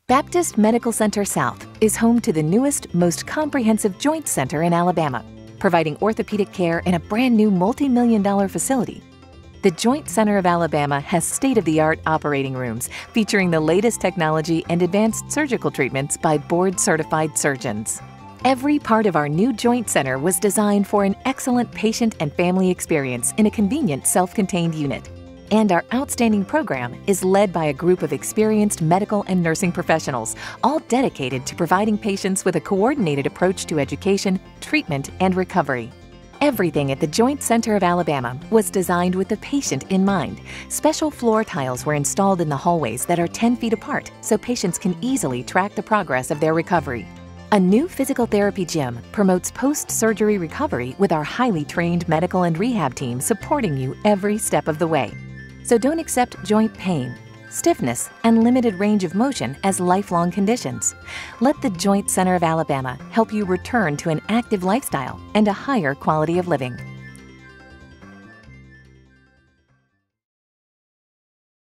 Baptist Medical Center South is home to the newest, most comprehensive joint center in Alabama, providing orthopedic care in a brand new multi-million-dollar facility. The Joint Center of Alabama has state-of-the-art operating rooms featuring the latest technology and advanced surgical treatments by board-certified surgeons. Every part of our new Joint Center was designed for an excellent patient and family experience in a convenient self-contained unit. And our outstanding program is led by a group of experienced medical and nursing professionals, all dedicated to providing patients with a coordinated approach to education, treatment, and recovery. Everything at the Joint Center of Alabama was designed with the patient in mind. Special floor tiles were installed in the hallways that are 10 feet apart so patients can easily track the progress of their recovery. A new physical therapy gym promotes post-surgery recovery with our highly trained medical and rehab team supporting you every step of the way. So don't accept joint pain, stiffness, and limited range of motion as lifelong conditions. Let the Joint Center of Alabama help you return to an active lifestyle and a higher quality of living.